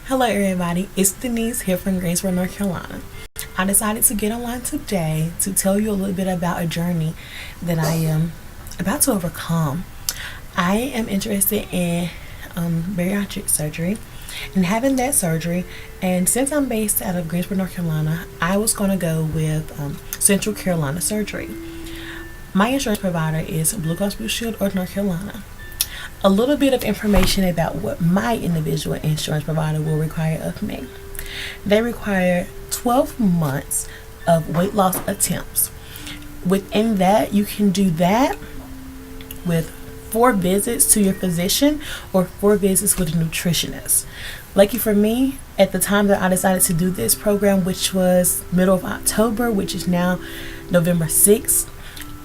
Hello everybody, it's Denise here from Greensboro, North Carolina. I decided to get online today to tell you a little bit about a journey that I am about to overcome. I am interested in bariatric surgery and having that surgery, and since I'm based out of Greensboro, North Carolina, I was going to go with Central Carolina Surgery. My insurance provider is Blue Cross Blue Shield of North Carolina. A little bit of information about what my individual insurance provider will require of me. They require 12 months of weight loss attempts. Within that, you can do that with 4 visits to your physician or 4 visits with a nutritionist. Lucky for me, at the time that I decided to do this program, which was middle of October, which is now November 6th,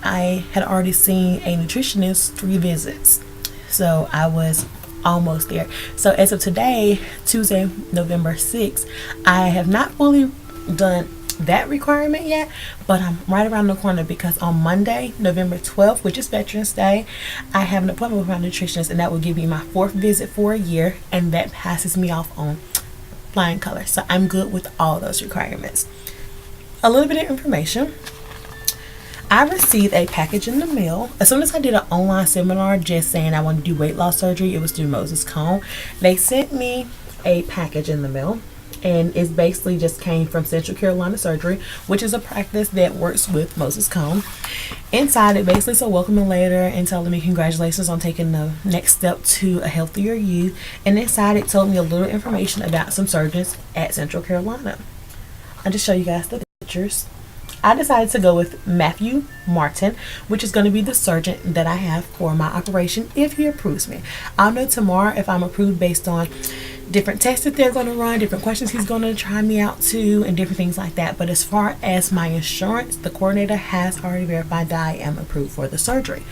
I had already seen a nutritionist 3 visits. So I was almost there. So as of today, Tuesday, November 6th, I have not fully done that requirement yet, but I'm right around the corner because on Monday, November 12th, which is Veterans Day, I have an appointment with my nutritionist, and that will give me my 4th visit for a year, and that passes me off on flying colors. So I'm good with all those requirements. A little bit of information. I received a package in the mail. As soon as I did an online seminar just saying I want to do weight loss surgery, it was through Moses Cone. They sent me a package in the mail, and it basically just came from Central Carolina Surgery, which is a practice that works with Moses Cone. Inside it basically said welcoming letter and telling me congratulations on taking the next step to a healthier you. And inside it told me a little information about some surgeons at Central Carolina. I'll just show you guys the pictures. I decided to go with Matthew Martin, which is going to be the surgeon that I have for my operation if he approves me. I'll know tomorrow if I'm approved based on different tests that they're going to run, different questions he's going to try me out to, and different things like that. But as far as my insurance, the coordinator has already verified that I am approved for the surgery,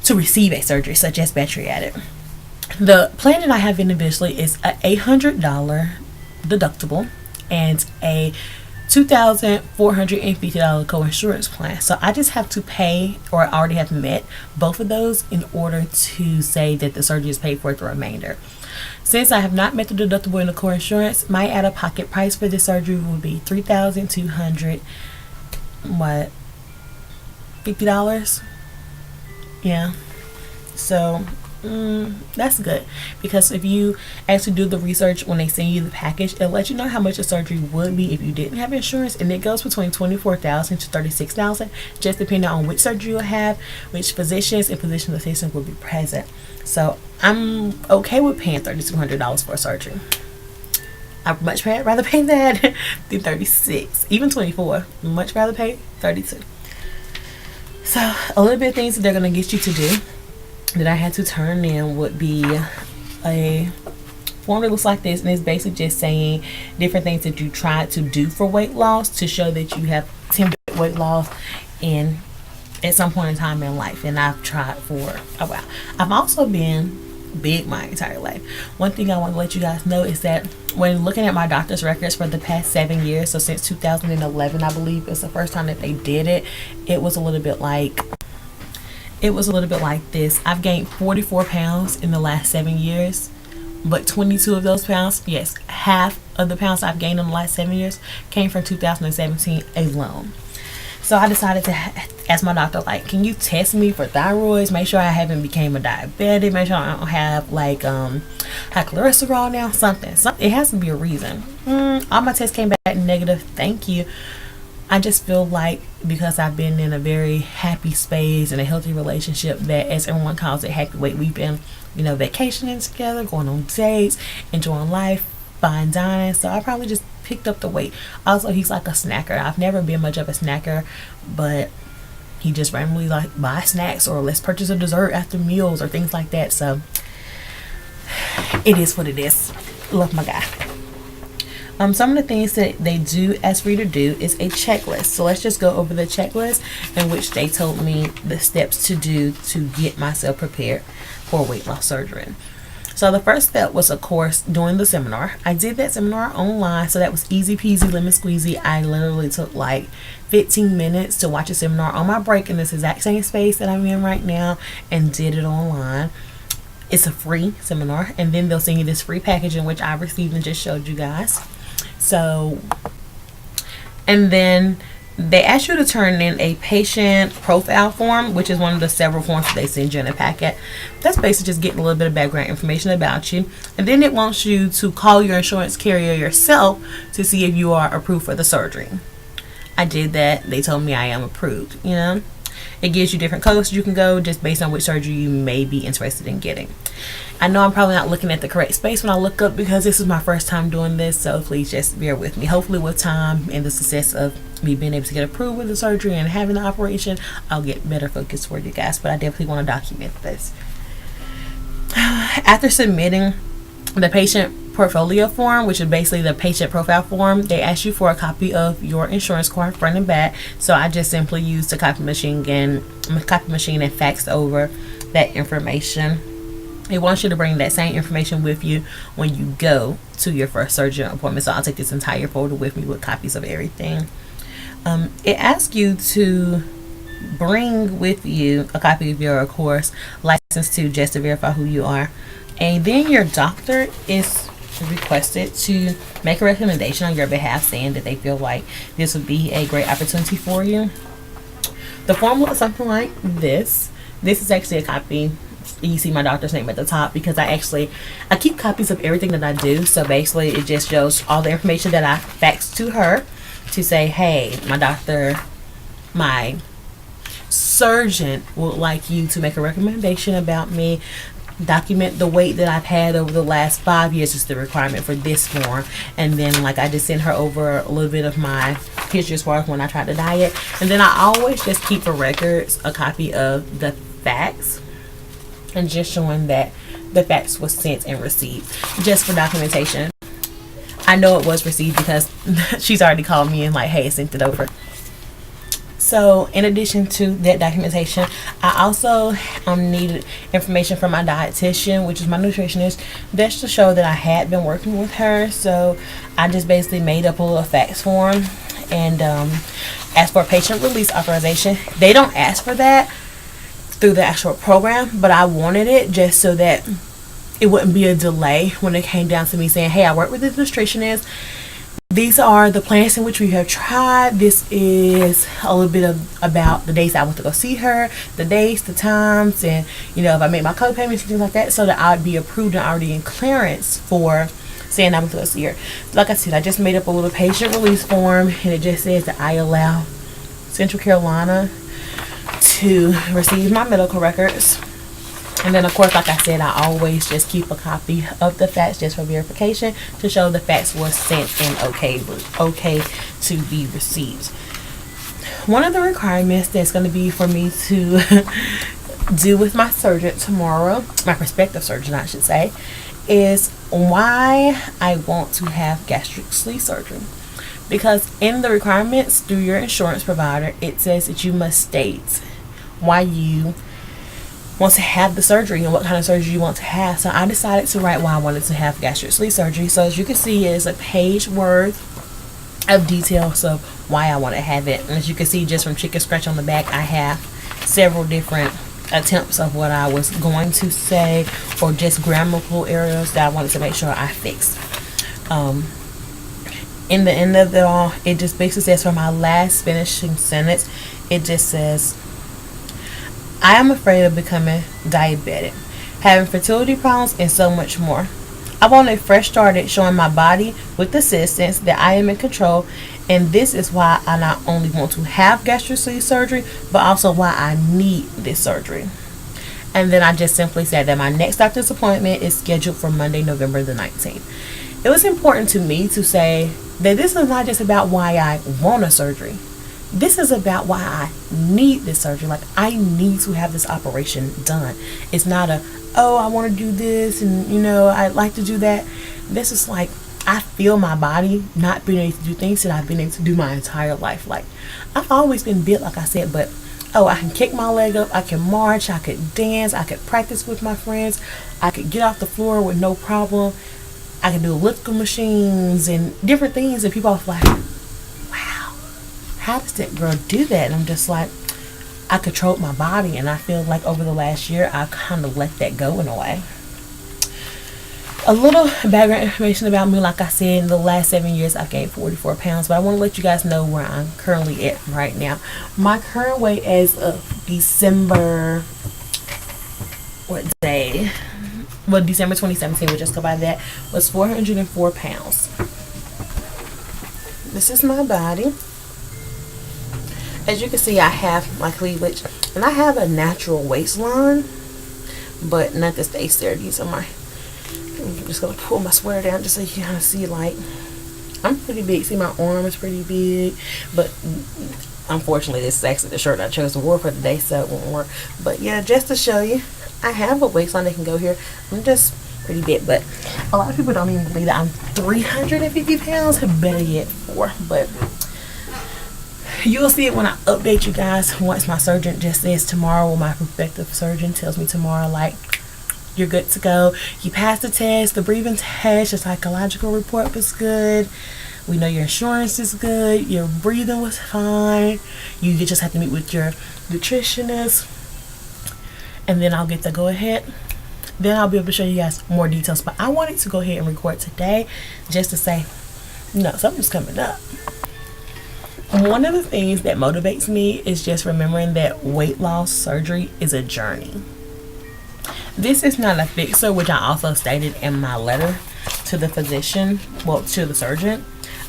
to receive a surgery such as bariatric. The plan that I have individually is a $800 deductible and a $2,450 co-insurance plan. So I just have to pay, or I already have met both of those in order to say that the surgery is paid for the remainder. Since I have not met the deductible in the co-insurance, my out-of-pocket price for this surgery will be $3,250. Yeah. So that's good, because if you actually do the research when they send you the package, it'll let you know how much the surgery would be if you didn't have insurance, and it goes between $24,000 to $36,000, just depending on which surgery you'll have, which physicians and physician assistants will be present. So I'm okay with paying $3,200 for a surgery. I'd much rather pay that than $36, even $24. Much rather pay $32. So a little bit of things that they're gonna get you to do that I had to turn in would be a form that looks like this, and it's basically just saying different things that you tried to do for weight loss to show that you have attempted weight loss in at some point in time in life. And I've tried for a while. I've also been big my entire life. One thing I want to let you guys know is that when looking at my doctor's records for the past 7 years, so since 2011 I believe is the first time that they did it, it was a little bit like this. I've gained 44 pounds in the last 7 years, but 22 of those pounds, yes, half of the pounds I've gained in the last 7 years came from 2017 alone. So I decided to ask my doctor, like, can you test me for thyroids, make sure I haven't became a diabetic, make sure I don't have like high cholesterol now, something. It has to be a reason. All my tests came back negative. Thank you. I just feel like because I've been in a very happy space and a healthy relationship, that, as everyone calls it, happy weight, we've been, vacationing together, going on dates, enjoying life, fine dining. So I probably just picked up the weight. Also, he's like a snacker. I've never been much of a snacker, but he just randomly like buy snacks or let's purchase a dessert after meals or things like that. So it is what it is. Love my guy. Some of the things that they do ask for you to do is a checklist. So let's just go over the checklist in which they told me the steps to do to get myself prepared for weight loss surgery. So the first step was, of course, doing the seminar. I did that seminar online, so that was easy peasy lemon squeezy. I literally took like 15 minutes to watch a seminar on my break in this exact same space that I'm in right now and did it online. it's a free seminar, and then they'll send you this free package in which I received and just showed you guys. So, and then they ask you to turn in a patient profile form, which is one of the several forms that they send you in a packet. That's basically just getting a little bit of background information about you. And then it wants you to call your insurance carrier yourself to see if you are approved for the surgery. I did that. They told me I am approved, you know. It gives you different codes you can go just based on which surgery you may be interested in getting. I know I'm probably not looking at the correct space when I look up because this is my first time doing this, so please just bear with me. Hopefully with time and the success of me being able to get approved with the surgery and having the operation, I'll get better focus for you guys, but I definitely want to document this. After submitting the patient portfolio form, which is basically the patient profile form, they ask you for a copy of your insurance card front and back. So I just simply used the copy machine and faxed over that information. It wants you to bring that same information with you when you go to your first surgeon appointment. So I'll take this entire folder with me with copies of everything. It asks you to bring with you a copy of your, of course, license to just to verify who you are. And then your doctor is requested to make a recommendation on your behalf, saying that they feel like this would be a great opportunity for you. The form looks something like this. This is actually a copy. You see my doctor's name at the top because I keep copies of everything that I do. So basically it just shows all the information that I faxed to her to say, hey, my surgeon would like you to make a recommendation about me. Document the weight that I've had over the last 5 years is the requirement for this form. And then I just sent her over a little bit of my history as far as when I tried to diet. And then I always just keep for records a copy of the fax and just showing that the fax was sent and received, just for documentation. I know it was received because she's already called me and hey, I sent it over. So in addition to that documentation, I also needed information from my dietitian, which is my nutritionist, just to show that I had been working with her. So I just basically made up a little fax form and asked for a patient release authorization. They don't ask for that through the actual program, but I wanted it just so that it wouldn't be a delay when it came down to me saying, hey, I work with this nutritionist. These are the plans in which we have tried. This is a little bit about the days I want to go see her, the dates, the times, and if I make my co-payments and things like that, so that I would be approved and already in clearance for saying I want to go see her. Like I said, I just made up a little patient release form, and it just says that I allow Central Carolina to receive my medical records. And then, of course, like I said, I always just keep a copy of the fax just for verification to show the fax was sent and okay to be received. One of the requirements that's going to be for me to do with my surgeon tomorrow, my prospective surgeon, I should say, is why I want to have gastric sleeve surgery. Because in the requirements through your insurance provider, it says that you must state why you want to have the surgery and what kind of surgery you want to have. So I decided to write why I wanted to have gastric sleeve surgery. So as you can see, it's a page worth of details of why I want to have it. And as you can see, just from chicken scratch on the back, I have several different attempts of what I was going to say, or just grammatical errors that I wanted to make sure I fixed. In the end of it all, it just basically says, for my last finishing sentence, it just says, I am afraid of becoming diabetic, having fertility problems, and so much more. I want a fresh start at showing my body with assistance that I am in control, and this is why I not only want to have gastric sleeve surgery, but also why I need this surgery. And then I just simply said that my next doctor's appointment is scheduled for Monday, November the 19th. It was important to me to say that this is not just about why I want a surgery. This is about why I need this surgery. I need to have this operation done. It's not I want to do this and I'd like to do that. This is I feel my body not being able to do things that I've been able to do my entire life. I've always been built, like I said, but I can kick my leg up, I can march, I could dance, I could practice with my friends, I could get off the floor with no problem, I can do elliptical machines and different things, and people are like, how does that girl do that? And I'm just I controlled my body, and I feel like over the last year I kind of let that go in a way. A little background information about me. Like I said, in the last 7 years I've gained 44 pounds, but I want to let you guys know where I'm currently at right now. My current weight as of December, what day? Well, December 2017, we'll just go by that, was 404 pounds. This is my body. As you can see, I have my cleavage, and I have a natural waistline, but not to stay there. These are my, I'm just gonna pull my sweater down just so you can kind of see, like, I'm pretty big. See, my arm is pretty big, but unfortunately this is actually the shirt I chose to wear for the day, so it won't work. But yeah, just to show you, I have a waistline that can go here. I'm just pretty big, but a lot of people don't even believe that I'm 350 pounds, better yet 4. But you'll see it when I update you guys once my surgeon just says tomorrow, or my prospective surgeon tells me tomorrow, like, you're good to go. You passed the test, the breathing test, your psychological report was good. We know your insurance is good. Your breathing was fine. You just have to meet with your nutritionist. And then I'll get the go ahead. Then I'll be able to show you guys more details. But I wanted to go ahead and record today just to say, no, something's coming up. One of the things that motivates me is just remembering that weight loss surgery is a journey. This is not a fixer, which I also stated in my letter to the physician, well, to the surgeon.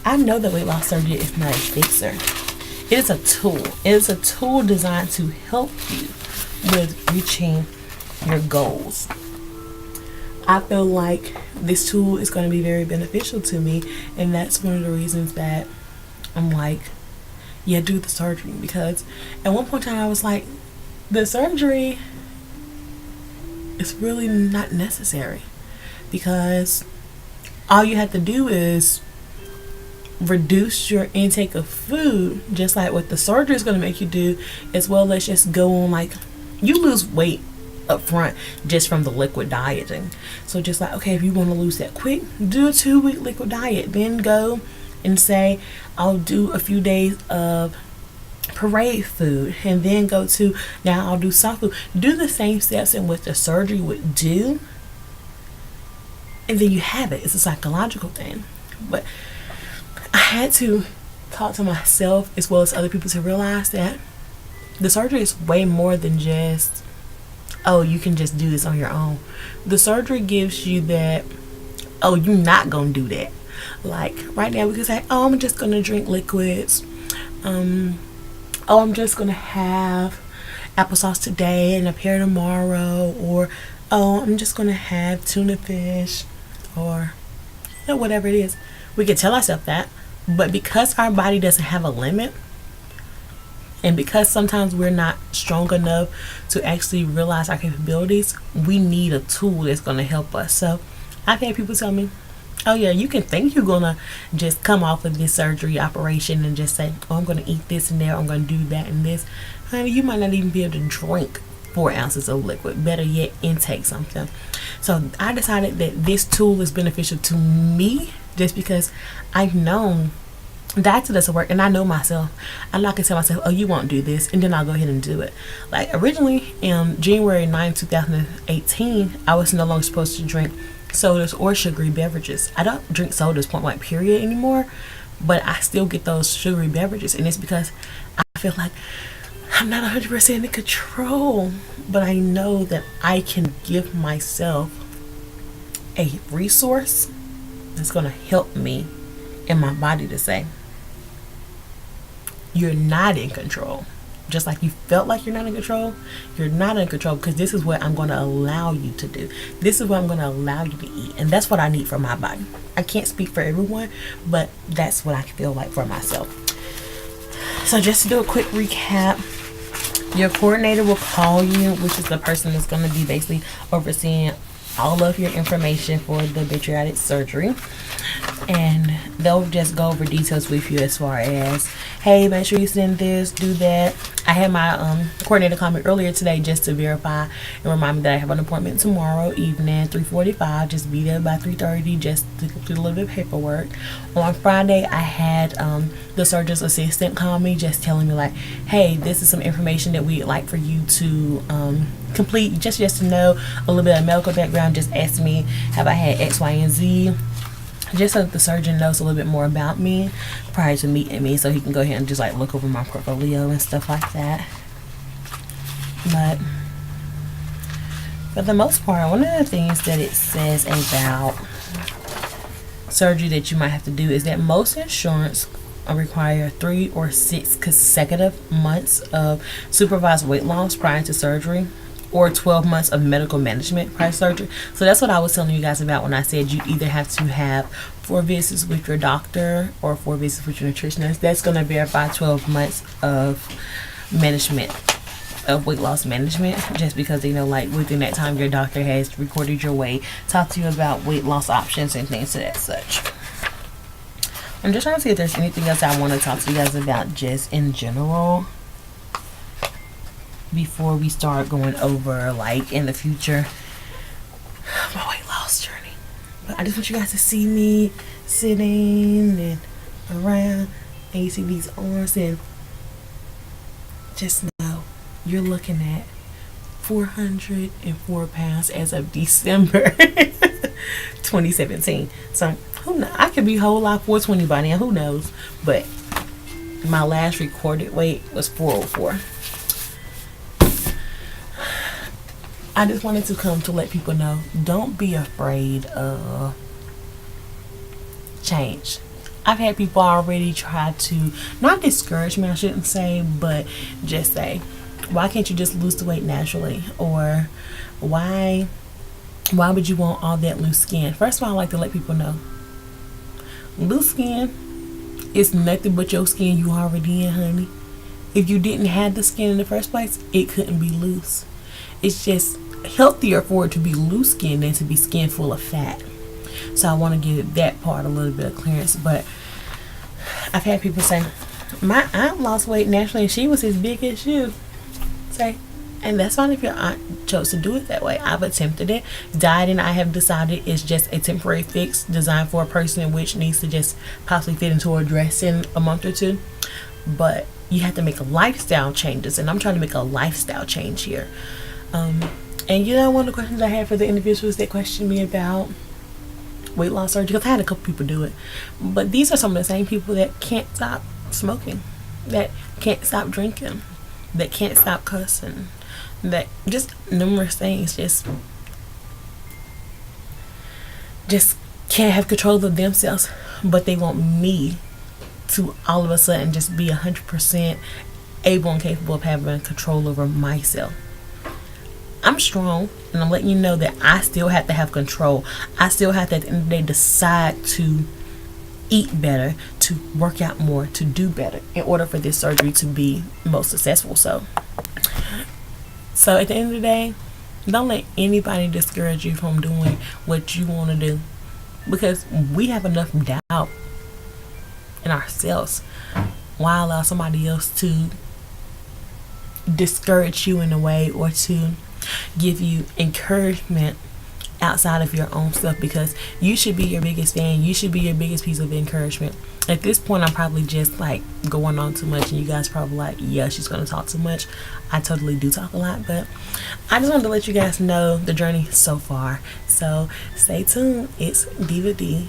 I know that weight loss surgery is not a fixer. It is a tool. It is a tool designed to help you with reaching your goals. I feel like this tool is going to be very beneficial to me, and that's one of the reasons that I'm like, yeah, do the surgery. Because at one point in time I was like, the surgery is really not necessary, because all you have to do is reduce your intake of food, just like what the surgery is going to make you do, as well as just go on, like, you lose weight up front just from the liquid dieting. So just like, okay, if you want to lose that quick, do a 2-week liquid diet, then go and say, I'll do a few days of parade food, and then go to, now I'll do soft food. Do the same steps in what the surgery would do, and then you have it. It's a psychological thing. But I had to talk to myself as well as other people to realize that the surgery is way more than just, oh, you can just do this on your own. The surgery gives you that, oh, you're not gonna do that. Like right now we can say, oh, I'm just gonna drink liquids, oh, I'm just gonna have applesauce today and a pear tomorrow, or oh, I'm just gonna have tuna fish, or whatever it is. We can tell ourselves that, but because our body doesn't have a limit, and because sometimes we're not strong enough to actually realize our capabilities, we need a tool that's going to help us. So I've had people tell me, oh yeah, you can think you're going to just come off of this surgery operation and just say, oh, I'm going to eat this and that, I'm going to do that and this. Honey, you might not even be able to drink 4 ounces of liquid. Better yet, intake something. So I decided that this tool is beneficial to me just because I've known that doesn't work, and I know myself. I'm not gonna tell myself, oh, you won't do this, and then I'll go ahead and do it. Like originally in January 9, 2018, I was no longer supposed to drink sodas or sugary beverages. I don't drink sodas, point blank period, anymore, but I still get those sugary beverages, and it's because I feel like I'm not 100% in control, but I know that I can give myself a resource that's gonna help me in my body to say, you're not in control. Just like you felt like you're not in control, you're not in control, because this is what I'm going to allow you to do. This is what I'm going to allow you to eat. And that's what I need for my body. I can't speak for everyone, but that's what I feel like for myself. So just to do a quick recap, your coordinator will call you, which is the person that's going to be basically overseeing all of your information for the bariatric surgery. and they'll just go over details with you as far as, hey, make sure you send this, do that. I had my coordinator call me earlier today just to verify and remind me that I have an appointment tomorrow evening, 3:45. Just be there by 3:30 just to complete a little bit of paperwork. On Friday, I had the surgeon's assistant call me just telling me like, hey, this is some information that we'd like for you to complete, just to know a little bit of medical background. Just ask me, have I had X, Y, and Z, just so that the surgeon knows a little bit more about me prior to meeting me, so he can go ahead and just like look over my portfolio and stuff like that. But for the most part, one of the things that it says about surgery that you might have to do is that most insurance require 3 or 6 consecutive months of supervised weight loss prior to surgery, or 12 months of medical management prior to surgery. So that's what I was telling you guys about when I said you either have to have 4 visits with your doctor or 4 visits with your nutritionist. That's going to verify 12 months of management, of weight loss management, just because they know like within that time your doctor has recorded your weight, talked to you about weight loss options and things to that such. I'm just trying to see if there's anything else I want to talk to you guys about just in general before we start going over like in the future my weight loss journey. But I just want you guys to see me sitting and around, and you see these arms, and just know you're looking at 404 pounds as of December 2017. So who knows? I could be whole lot 420 by now, who knows? But my last recorded weight was 404. I just wanted to come to let people know, don't be afraid of change. I've had people already try to, not discourage me, I shouldn't say, but just say, why can't you just lose the weight naturally? Or why would you want all that loose skin? First of all, I like to let people know, loose skin is nothing but your skin you already in, honey. If you didn't have the skin in the first place, it couldn't be loose. It's just healthier for it to be loose skin than to be skin full of fat. So I want to give that part a little bit of clearance. But I've had people say, my aunt lost weight naturally and she was as big as you. Say, and that's fine if your aunt chose to do it that way. I've attempted it. Dieting, I have decided, is just a temporary fix designed for a person which needs to just possibly fit into a dress in a month or two. But you have to make lifestyle changes, and I'm trying to make a lifestyle change here. And you know, one of the questions I had for the individuals that questioned me about weight loss surgery, because I had a couple people do it, but these are some of the same people that can't stop smoking, that can't stop drinking, that can't stop cussing, that just numerous things, just can't have control of themselves, but they want me to all of a sudden just be 100% able and capable of having control over myself. I'm strong, and I'm letting you know that I still have to have control. I still have to, at the end of the day, decide to eat better, to work out more, to do better in order for this surgery to be most successful. So at the end of the day, don't let anybody discourage you from doing what you want to do, because we have enough doubt in ourselves. Why allow somebody else to discourage you in a way, or to give you encouragement outside of your own stuff? Because you should be your biggest fan. You should be your biggest piece of encouragement. At this point, I'm probably just like going on too much, and you guys probably like, yeah, she's gonna talk too much. I totally do talk a lot, but I just wanted to let you guys know the journey so far. So stay tuned. It's Diva D.